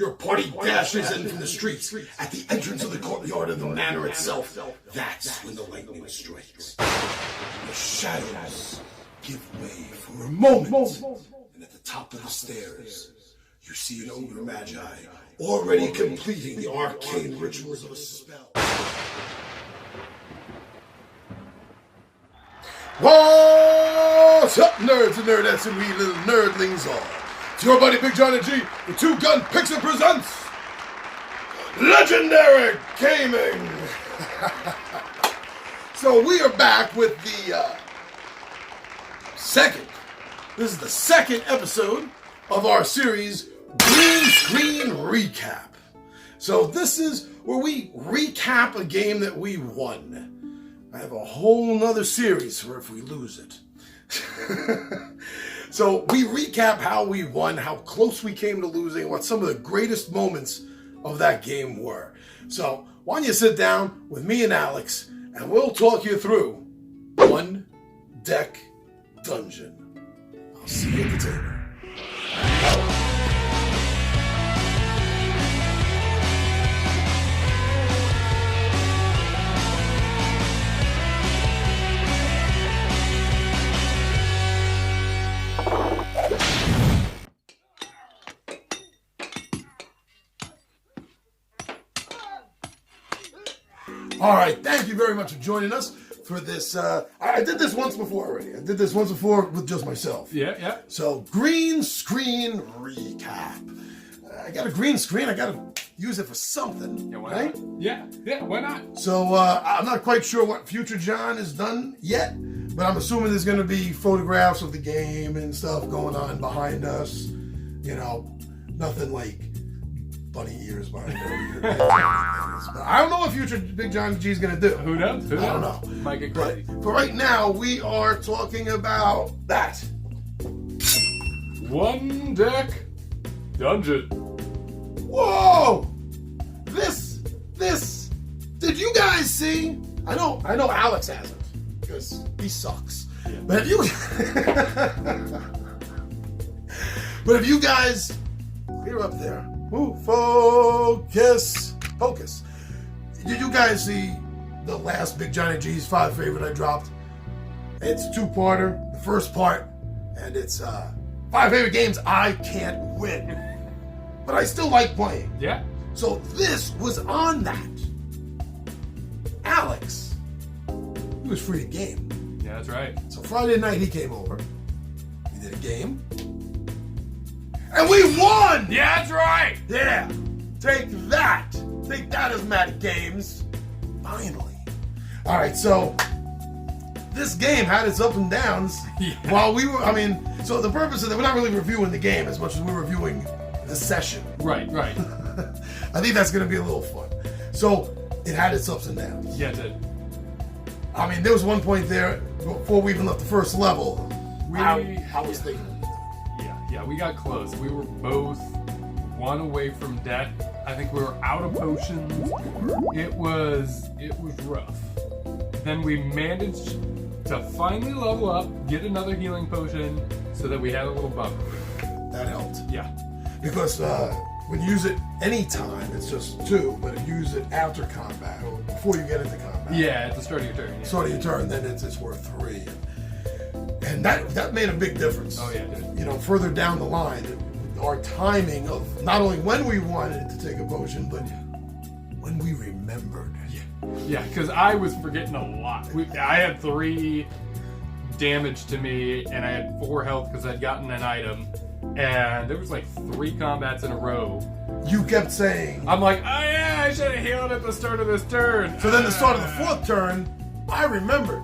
Your party dashes in from the streets. At the entrance of the courtyard of the manor itself, that's when the lightning strikes. The shadows give way for a moment. And at the top of the stairs, you see an ogre magi already completing the arcane rituals of a spell. What's up, nerds and nerdettes and wee little nerdlings all? It's your buddy Big Johnny G, the two-gun Pixie presents Legendary Gaming. So we are back with the This is the second episode of our series, Green Screen Recap. So this is where we recap a game that we won. I have a whole nother series for if we lose it. So we recap how we won, how close we came to losing, what some of the greatest moments of that game were. So why don't you sit down with me and Alex, and we'll talk you through One Deck Dungeon. I'll see you at the table. All right, thank you very much for joining us for this. I did this once before already. I did this once before with just myself. Yeah. So, green screen recap. I got a green screen. I got to use it for something, right? Yeah, why not? So, I'm not quite sure what Future John has done yet, but I'm assuming there's going to be photographs of the game and stuff going on behind us. You know, nothing like bunny ears behind her. But I don't know what Future Big John G is going to do. Who knows? I don't know. Might get crazy. But for right now, we are talking about that. One Deck Dungeon. Whoa! This. Did you guys see? I know Alex hasn't because he sucks. Yeah. But if you guys, you're up there. Ooh, focus. Did you guys see the last Big Johnny G's 5 favorite I dropped? It's a 2-parter. The first part, and it's 5 favorite games I can't win, but I still like playing. Yeah. So this was on that. Alex, he was free to game. Yeah, that's right. So Friday night he came over. We did a game. And we won! Yeah, that's right! Yeah. Take that, Asmadi Games. Finally. All right, so this game had its ups and downs. Yeah. While we were, so the purpose of that, we're not really reviewing the game as much as we're reviewing the session. Right. I think that's going to be a little fun. So it had its ups and downs. Yeah, it did. There was one point there, before we even left the first level, I was thinking. Yeah, we got close. We were both one away from death. I think we were out of potions. It was rough. Then we managed to finally level up, get another healing potion, so that we had a little buffer. That helped. Yeah. Because when you use it anytime, it's just 2, but if you use it after combat, or before you get into combat. Yeah, at the start of your turn. Yeah. Start of your turn, then it's worth 3. And that made a big difference. Oh, yeah, it did. Further down the line, our timing of not only when we wanted to take a potion, but when we remembered. Yeah, because I was forgetting a lot. I had 3 damage to me, and I had 4 health because I'd gotten an item. And there was like 3 combats in a row. You kept saying... I'm like, oh yeah, I should have healed at the start of this turn. So then the start of the 4th turn, I remembered.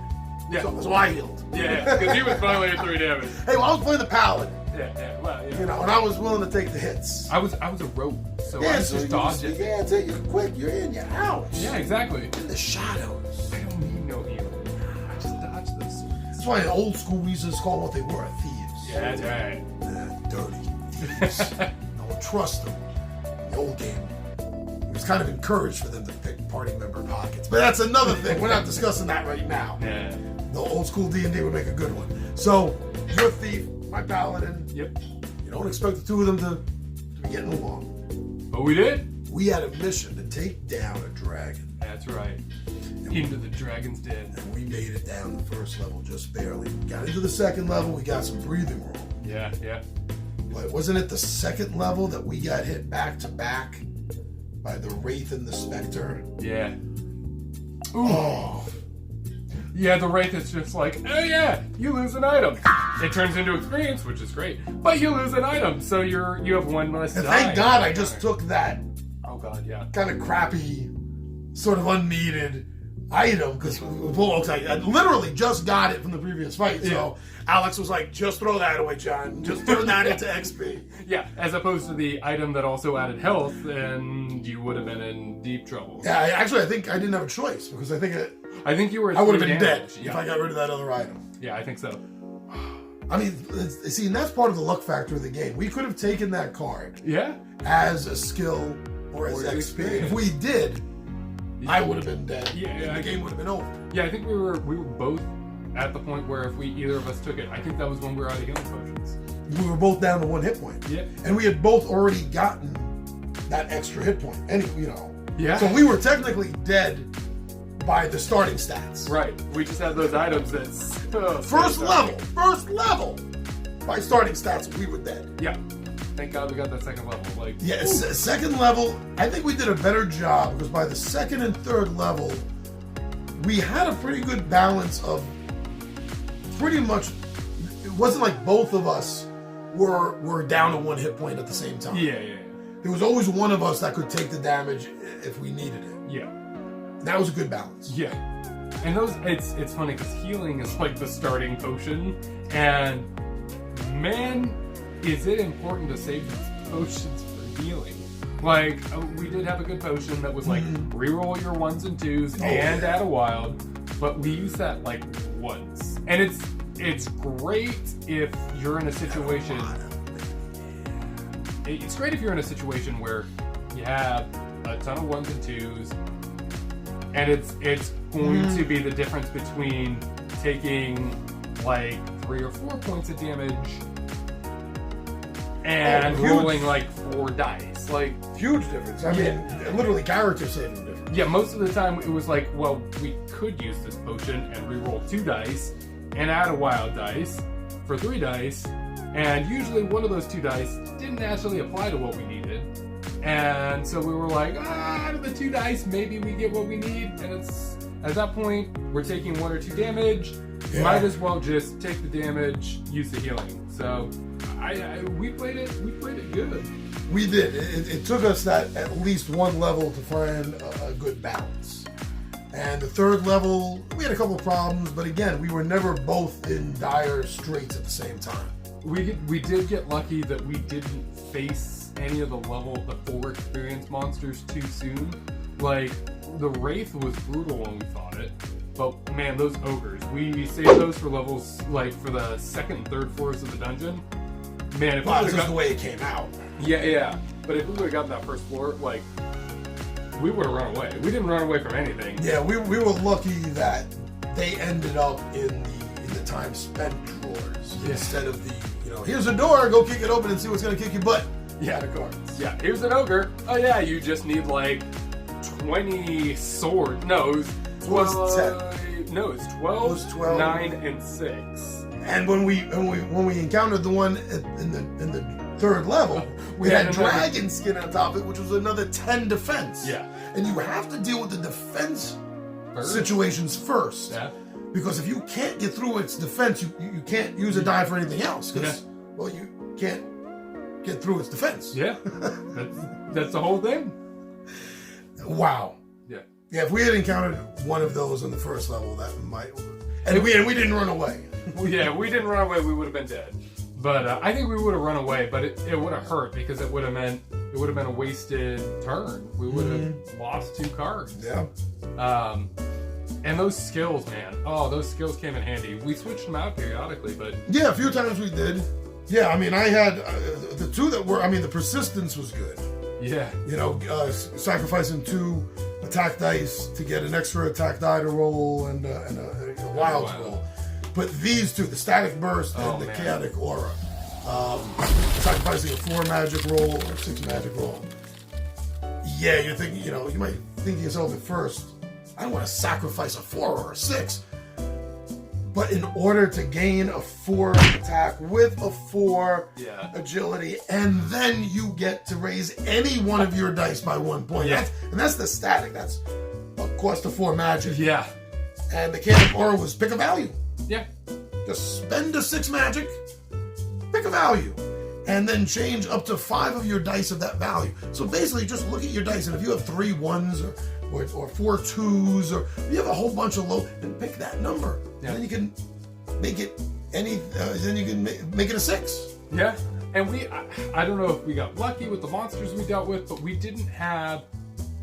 Yeah. So I healed. Yeah, because he was finally at 3 damage. Hey, well, I was playing the paladin. Yeah, well, and I was willing to take the hits. I was a rogue, so I was just dodging. Yeah, you're quick, you're in, you're out. Yeah, exactly. In the shadows. I don't need no healing. I just dodge those. That's why in old school we used to call what they were thieves. Yeah, that's right. Dirty thieves. No one trust them. In the old game, it was kind of encouraged for them to pick party member pockets. But that's another thing. We're not discussing that right now. Yeah. The old school D&D would make a good one. So, you're a thief, my paladin. Yep. You don't expect the 2 of them to be getting along. But we did. We had a mission to take down a dragon. That's right. Into the dragon's den. And we made it down the first level just barely. We got into the second level, we got some breathing room. Yeah, yeah. But wasn't it the second level that we got hit back to back by the Wraith and the Spectre? Yeah. Ooh. Oh. Yeah, the Wraith is just like, oh yeah, you lose an item. It turns into experience, which is great, but you lose an item, so you have one less And die. thank God I just took that Oh god, yeah. kind of crappy, sort of unneeded item, because I literally just got it from the previous fight, so Alex was like, just throw that away, John. Just turn that into XP. Yeah, as opposed to the item that also added health, and you would have been in deep trouble. Yeah, I think I didn't have a choice, because I think you were at I would have 3 been damage. dead if I got rid of that other item. Yeah, I think so. I mean, see, and that's part of the luck factor of the game. We could have taken that card Yeah. as a skill or as XP. experience. If we did, I would have been dead. Yeah, and the game would have been over. Yeah, I think we were both at the point where if either of us took it, I think that was when we were out of healing potions. We were both down to 1 hit point. Yeah. And we had both already gotten that extra hit point. Yeah. So we were technically dead by the starting stats. Right. We just had those items that First level. By starting stats, we were dead. Yeah. Thank God we got that second level. Like, Yes, second level, I think we did a better job because by the second and third level, we had a pretty good balance of pretty much, it wasn't like both of us were down to 1 hit point at the same time. Yeah. There was always one of us that could take the damage if we needed it. Yeah. That was a good balance. Yeah. And it's funny because healing is like the starting potion, and man, is it important to save these potions for healing. Like, we did have a good potion that was like reroll your 1s and 2s and add a wild, but we used that like once. And it's great if you're in a situation. It's great if you're in a situation where you have a ton of 1s and 2s, and it's going to be the difference between taking like 3 or 4 points of damage and rolling like 4 dice. Like, huge difference. I mean, literally character saving difference. Yeah, most of the time it was like, well, we could use this potion and re-roll 2 dice and add a wild dice for 3 dice, and usually one of those 2 dice didn't actually apply to what we needed. And so we were like, out of the 2 dice, maybe we get what we need. And it's at that point, we're taking 1 or 2 damage. Yeah. Might as well just take the damage, use the healing. So we played it good. We did. It took us that at least 1 level to find a good balance. And the 3rd level, we had a couple of problems, but again, we were never both in dire straits at the same time. We did get lucky that we didn't face any of the 4 experience monsters too soon. Like, the Wraith was brutal when we fought it, but man, those ogres, we saved those for levels, like, for the 2nd and 3rd floors of the dungeon. Man, if Well, we that's just the way it came out. Yeah. But if we would have gotten that first floor, like, we would have run away. We didn't run away from anything. Yeah, we were lucky that they ended up in the time spent drawers instead of the, here's a door, go kick it open and see what's going to kick your butt. Yeah. The cards. Yeah, here's an ogre. Oh yeah, you just need like 20 swords. No, it was 12. No, it's 12, It was 12. 9, and 6. And when we encountered the one in the 3rd level, we had dragon skin on top of it, which was another 10 defense. Yeah. And you have to deal with the defense First? situations first. Yeah. Because if you can't get through its defense, you can't use a die for anything else. Because, well, you can't get through its defense. Yeah. That's the whole thing. Wow. Yeah. Yeah, if we had encountered one of those on the 1st level, that might... And we didn't run away. Yeah, we didn't run away, we would have been dead. But I think we would have run away, but it would have hurt because it would have been a wasted turn. We would have lost 2 cards. Yeah. And those skills, man. Oh, those skills came in handy. We switched them out periodically, but... Yeah, a few times we did. Yeah, I mean, I had the 2 that were... I mean, the persistence was good. Yeah. Sacrificing 2 attack dice to get an extra attack die to roll and a wild roll. But these 2, the static burst and the chaotic aura, sacrificing a 4 magic roll or 6 magic roll, Yeah, you're thinking, you might think to yourself at first, I don't want to sacrifice a 4 or a 6. But in order to gain a 4 attack with a 4 agility, and then you get to raise any one of your dice by 1 point. Yeah. That's the static. That's a cost of 4 magic. Yeah. And the mechanic aura was pick a value. Yeah. Just spend a 6 magic, pick a value, and then change up to 5 of your dice of that value. So basically, just look at your dice, and if you have 3 1s or 4 2s, or you have a whole bunch of low, and pick that number. Yeah. And then you can make it make it a 6. Yeah. And I don't know if we got lucky with the monsters we dealt with, but we didn't have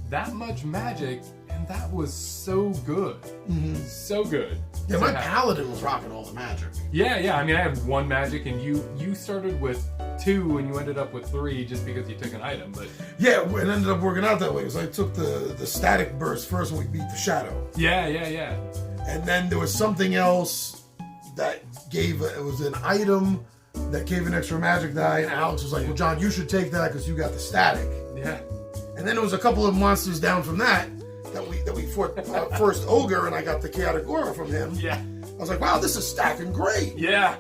that much magic, and that was so good. Mm-hmm. So good. Yeah, my paladin was rocking all the magic. Yeah. I mean, I had 1 magic, and you started with 2, and you ended up with 3 just because you took an item. But yeah, it ended up working out that way because I took the static burst first when we beat the shadow. Yeah. And then there was something else that it was an item that gave an extra magic die, and Alex was like, well, John, you should take that because you got the static. Yeah. And then there was a couple of monsters down from that we fought first Ogre, and I got the Chaotic Aura from him. Yeah. I was like, wow, this is stacking great. Yeah.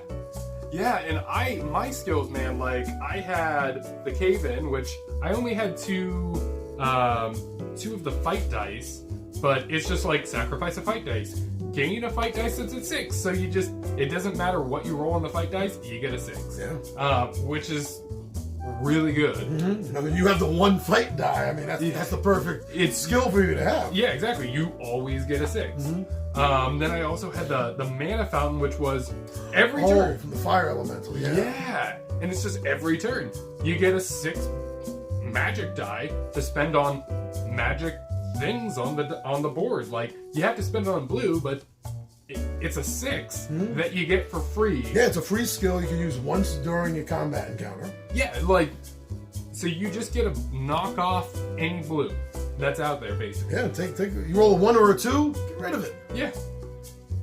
Yeah, and my skills, man, like, I had the Cave-In, which I only had 2 of the fight dice, but it's just like sacrifice a fight dice. Gain a fight dice that's at 6, so it doesn't matter what you roll on the fight dice, you get a 6. Yeah. Which is really good. Mm-hmm. I mean, you have the 1 fight die. I mean, that's the perfect skill for you to have. Yeah, exactly. You always get a 6. Mm-hmm. Then I also had the Mana Fountain, which was every turn. From the Fire Elemental, yeah. Yeah, and it's just every turn. You get a 6 magic die to spend on magic things on the board. Like, you have to spend it on blue, but it's a 6 that you get for free. Yeah, it's a free skill you can use once during a combat encounter. Yeah, like, so you just get to knock off any blue that's out there, basically. Yeah, take you roll a 1 or a 2, get rid of it. Yeah.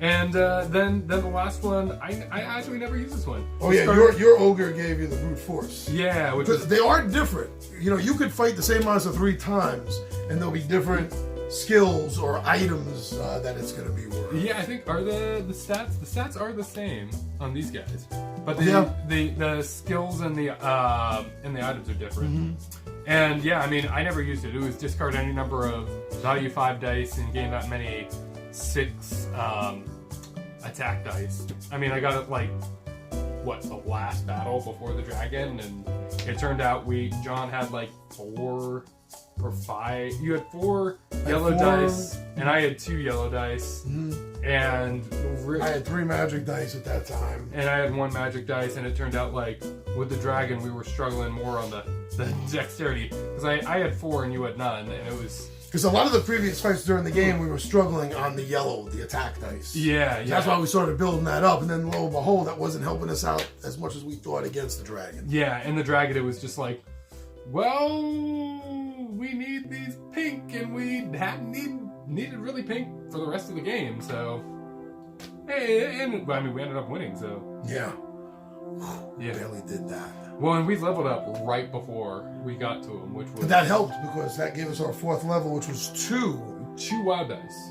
And then the last one, I actually never used this one. Oh yeah, your ogre gave you the brute force. Yeah, they are different. You could fight the same monster 3 times, and there'll be different skills or items that it's going to be worth. Yeah, I think the stats are the same on these guys, but the skills and the items are different. Mm-hmm. And yeah, I mean, I never used it. It was discard any number of value 5 dice and gain that many 6 attack dice. I mean, I got it like the last battle before the dragon, and it turned out John had like 4 or 5. You had 4 yellow dice, and I had 2 yellow dice, and I had 3 magic dice at that time, and I had 1 magic dice. And it turned out like with the dragon, we were struggling more on the dexterity because I had 4 and you had none, and it was. Because a lot of the previous fights during the game, we were struggling on the yellow, the attack dice. Yeah. That's why we started building that up, and then lo and behold, that wasn't helping us out as much as we thought against the dragon. Yeah, and the dragon, it was just like, well, we need these pink, and we needed really pink for the rest of the game, so. Hey, and I mean, we ended up winning, so. Yeah. Barely did that. Well, and we leveled up right before we got to him, which was... But that helped because that gave us our 4th level, which was 2. 2 wild dice.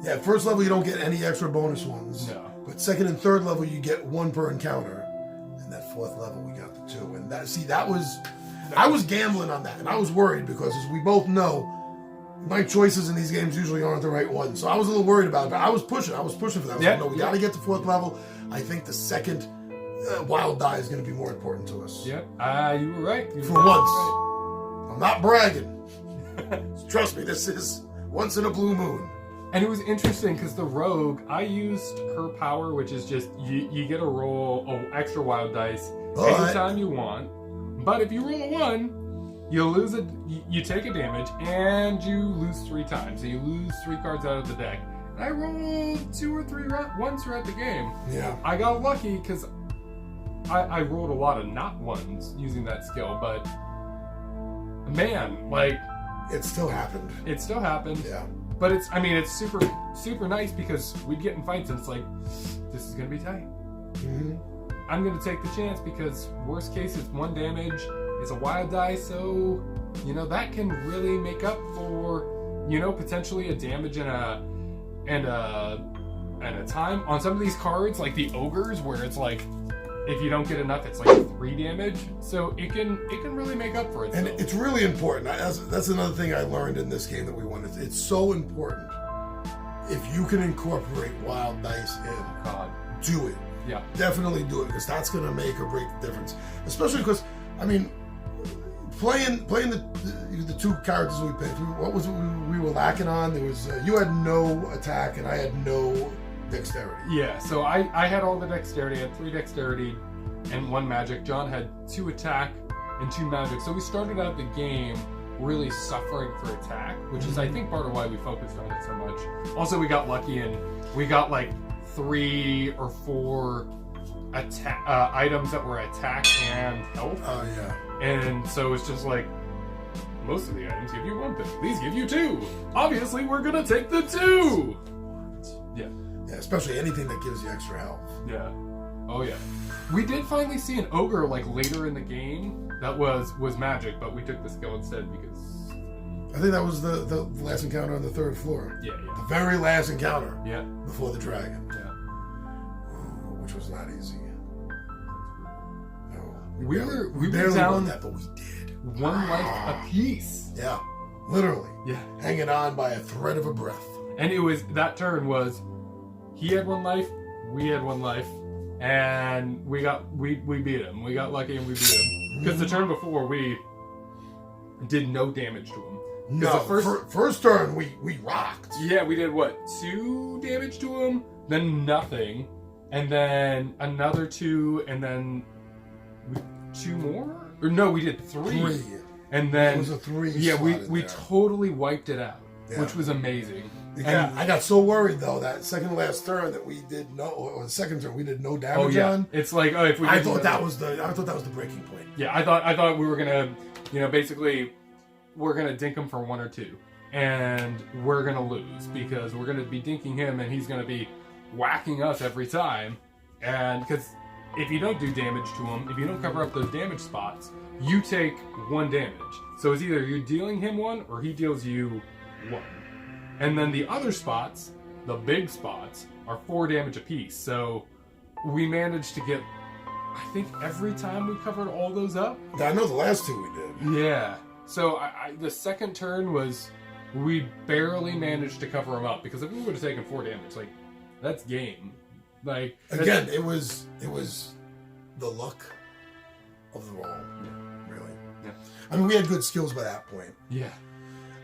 Yeah, first level you don't get any extra bonus ones. No. But 2nd and 3rd level you get 1 per encounter. And that 4th level we got the 2. And I was gambling on that. And I was worried because, as we both know, my choices in these games usually aren't the right ones. So I was a little worried about it. But I was pushing for that. I was like, no, we got to get to 4th level. I think the 2nd... wild die is going to be more important to us. Yep, you were right. For once. Right. I'm not bragging. Trust me, this is once in a blue moon. And it was interesting because the rogue, I used her power, which is just you get a roll of extra wild dice anytime you want. But if you roll a 1, you lose you take a damage and you lose 3 times. So you lose 3 cards out of the deck. And I rolled 2 or 3 once throughout the game. Yeah. I got lucky because I rolled a lot of not 1s using that skill, but man, like, it still happened. It still happened. Yeah. But it's super, super nice because we'd get in fights and it's like, this is going to be tight. Mm-hmm. I'm going to take the chance because worst case it's 1 damage It's a wild die, so that can really make up for potentially a damage and a time on some of these cards, like the ogres, where it's like if you don't get enough, it's like 3 damage. So it can really make up for it. And it's really important. That's another thing I learned in this game that we won. It's so important. If you can incorporate wild dice in, do it. Yeah, definitely do it, because that's going to make or break the difference. Especially because, I mean, playing the 2 characters we picked, what was it we were lacking on? There was you had no attack and I had no dexterity. Yeah, so I had all the dexterity. I had 3 dexterity and 1 magic. John had 2 attack and 2 magic. So we started out the game really suffering for attack, which is I think part of why we focused on it so much. Also, we got lucky and we got like 3 or 4 attack items that were attack and health. Oh yeah. And so it's just like most of the items give you 1 thing. These give you 2. Obviously, we're gonna take the 2. Yeah. Yeah, especially anything that gives you extra health. Yeah. Oh yeah. We did finally see an ogre like later in the game that was magic, but we took the skill instead because I think that was the last encounter on the 3rd floor. Yeah. The very last encounter. Yeah. Before the dragon. Yeah. Which was not easy. No. We were barely down won that, but we did. 1 life apiece. Yeah. Literally. Yeah. Hanging on by a thread of a breath. And it was that turn was he had 1 life, we had 1 life, and we beat him. We got lucky and we beat him. Because the turn before we did no damage to him. No, the first turn we rocked. Yeah, we did what? 2 damage to him, then nothing, and then another 2, and then 2 more? Or no, we did 3. And then it was a 3. Yeah, we totally wiped it out, which was amazing. Yeah, And I got so worried though that second to last turn that we did or the second turn we did no damage on. It's like if we. I thought that was the breaking point. Yeah, I thought we were gonna, basically, we're gonna dink him for 1 or 2, and we're gonna lose because we're gonna be dinking him and he's gonna be whacking us every time, and because if you don't do damage to him, if you don't cover up those damage spots, you take 1 damage. So it's either you're dealing him 1 or he deals you 1. And then the other spots, the big spots, are 4 damage apiece. So we managed to get, I think every time we covered all those up. I know the last 2 we did. Yeah. So the second turn was, we barely managed to cover them up, because if we would have taken 4 damage, like, that's game. Like again, it was the luck of the roll. Yeah, really. Yeah. I mean, we had good skills by that point. Yeah.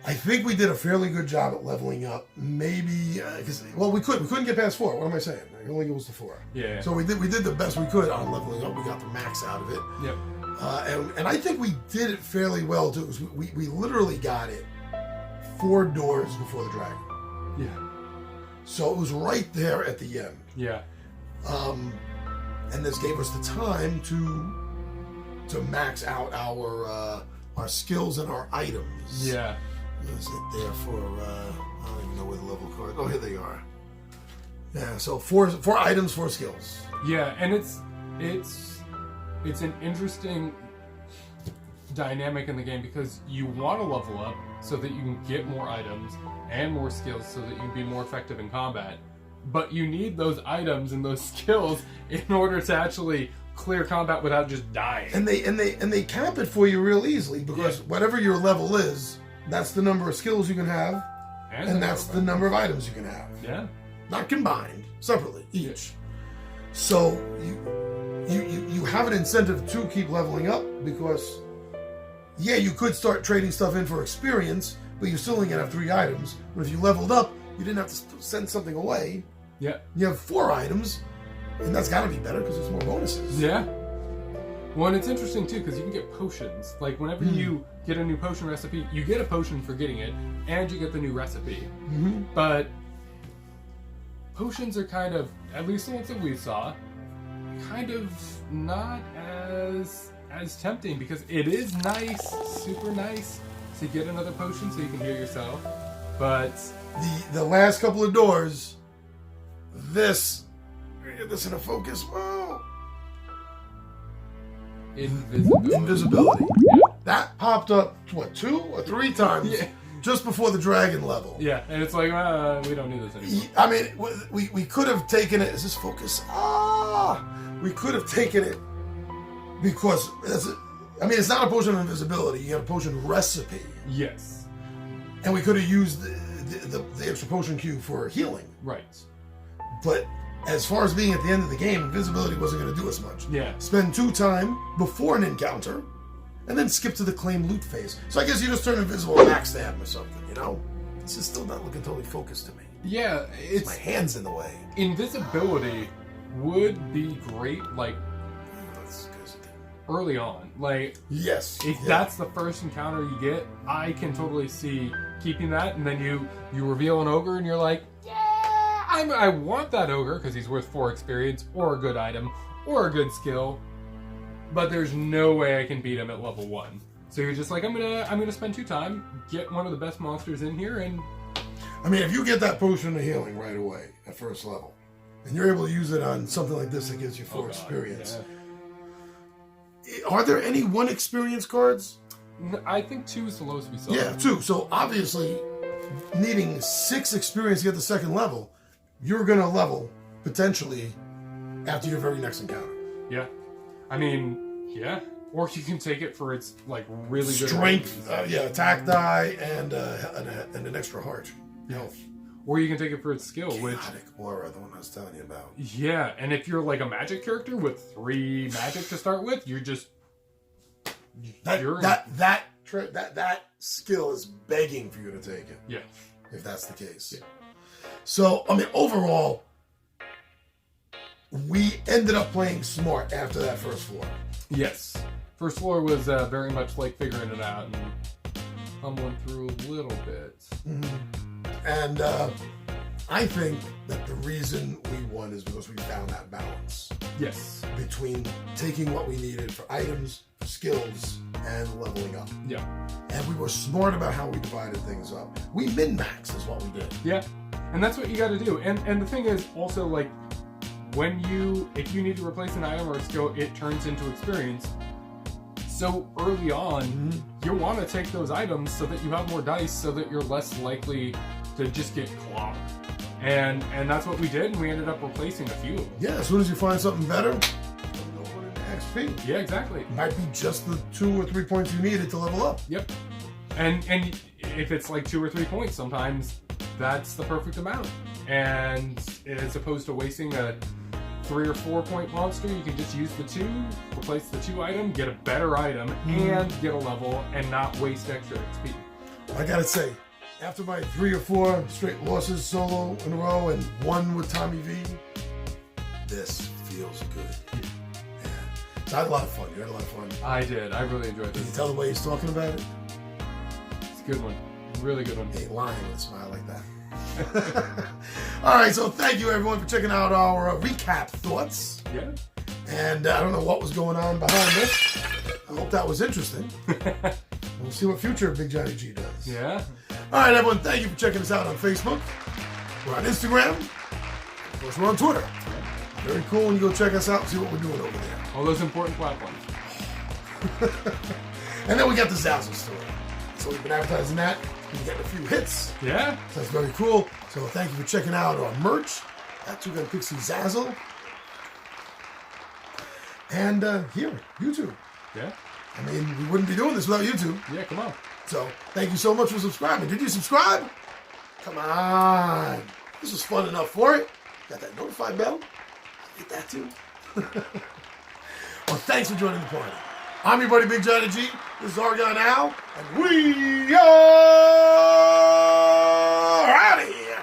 I think we did a fairly good job at leveling up. Maybe because we couldn't get past 4. What am I saying? It only goes to 4. Yeah. So we did the best we could on leveling up. We got the max out of it. Yep. And I think we did it fairly well too. We literally got it 4 doors before the dragon. Yeah. So it was right there at the end. Yeah. And this gave us the time to max out our skills and our items. Yeah. Is it there for, I don't even know where the level card, oh, here they are. Yeah, so 4 items, 4 skills. Yeah, and it's an interesting dynamic in the game, because you want to level up so that you can get more items and more skills so that you can be more effective in combat. But you need those items and those skills in order to actually clear combat without just dying. And they cap it for you real easily, because whatever your level is, that's the number of skills you can have, and that's the number of items you can have. Yeah. Not combined, separately, each. Yeah. So you have an incentive to keep leveling up, because you could start trading stuff in for experience, but you're still only gonna have 3 items. But if you leveled up, you didn't have to send something away. Yeah. You have 4 items, and that's gotta be better because there's more bonuses. Yeah. Well, and it's interesting too, because you can get potions. Like whenever you get a new potion recipe, you get a potion for getting it, and you get the new recipe. Mm-hmm. But potions are kind of, at least the ones that we saw, kind of not as tempting, because it is nice, super nice, to get another potion so you can heal yourself. But the last couple of doors, get this in a focus. Whoa. Invisibility. Invisibility. Yeah. That popped up, what, 2 or 3 times Yeah. just before the dragon level. Yeah, and it's like, we don't need this anymore. I mean, we could have taken it. Is this focus? We could have taken it because it's not a potion of invisibility. You have a potion recipe, Yes. and we could have used the extra potion cube for healing. Right. But as far as being at the end of the game, invisibility wasn't going to do as much. Yeah. Spend 2 time before an encounter, and then skip to the claim loot phase. So I guess you just turn invisible and backstab him or something. You know, this is still not looking totally focused to me. Yeah, My hand's in the way. invisibility would be great, like That's good. early on. Like, Yes. if that's the first encounter you get, I can totally see keeping that, and then you reveal an ogre, and you're like, yeah, I want that ogre because he's worth 4 experience, or a good item, or a good skill, but there's no way I can beat him at level 1. So you're just like, I'm gonna spend 2 time, get one of the best monsters in here, and I mean, if you get that potion of healing right away at first level, and you're able to use it on something like this that gives you 4 experience, are there any 1 experience cards? I think 2 is the lowest we saw. Yeah, 2. So obviously, needing 6 experience to get the second level, you're gonna level potentially after your very next encounter. Yeah. I mean, yeah. Or you can take it for its like really good Strength, abilities. attack die, and an extra heart. Health. Or you can take it for its skill, which Chaotic aura, the one I was telling you about. yeah. And if you're like a magic character with 3 magic to start with, you're just That skill is begging for you to take it. yeah. If that's the case. Yeah. So, I mean, overall, we ended up playing smart after that first floor. Yes. First floor was very much like figuring it out and fumbling through a little bit. And I think that the reason we won is because we found that balance Yes. between taking what we needed for items, skills, and leveling up. Yeah. And we were smart about how we divided things up. We min-max is what we did. Yeah. And that's what you got to do. And the thing is also like if you need to replace an item or a skill, it turns into experience. So early on, you want to take those items so that you have more dice, so that you're less likely to just get clobbered. And that's what we did, and we ended up replacing a few of them. Yeah, as soon as you find something better, go put it in XP. Yeah, exactly. Might be just the 2 or 3 points you needed to level up. Yep. And if it's like 2 or 3 points, sometimes that's the perfect amount. And as opposed to wasting a 3 or 4 point monster, you can just use the 2, replace the 2 item, get a better item, and get a level, and not waste extra XP. I gotta say, after my 3 or 4 straight losses solo in a row and 1 with Tommy V, this feels good. Yeah. So I had a lot of fun. You had a lot of fun. I did. I really enjoyed Can you this. tell the way he's talking about it? It's a good one. Really good one. He ain't lying with a smile like that. All right, so thank you everyone for checking out our recap thoughts. Yeah. And I don't know what was going on behind this. I hope that was interesting. We'll see what future Big Johnny G does. Yeah. All right, everyone, thank you for checking us out on Facebook. We're on Instagram. Of course, we're on Twitter. Very cool when you go check us out and see what we're doing over there. All those important platforms. And then we got the Zazzle store. So we've been advertising that. We've been getting a few hits. Yeah. So that's very cool. So thank you for checking out our merch at Two Gun Pixie Zazzle. And here, YouTube. Yeah. I mean, we wouldn't be doing this without YouTube. Yeah, come on. So thank you so much for subscribing. Did you subscribe? Come on. This was fun enough for it. Got that notify bell? Hit that too. Well, thanks for joining the party. I'm your buddy Big Johnny G. This is Argon Al, and we are out of here.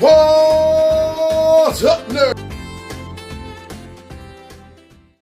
Whoa!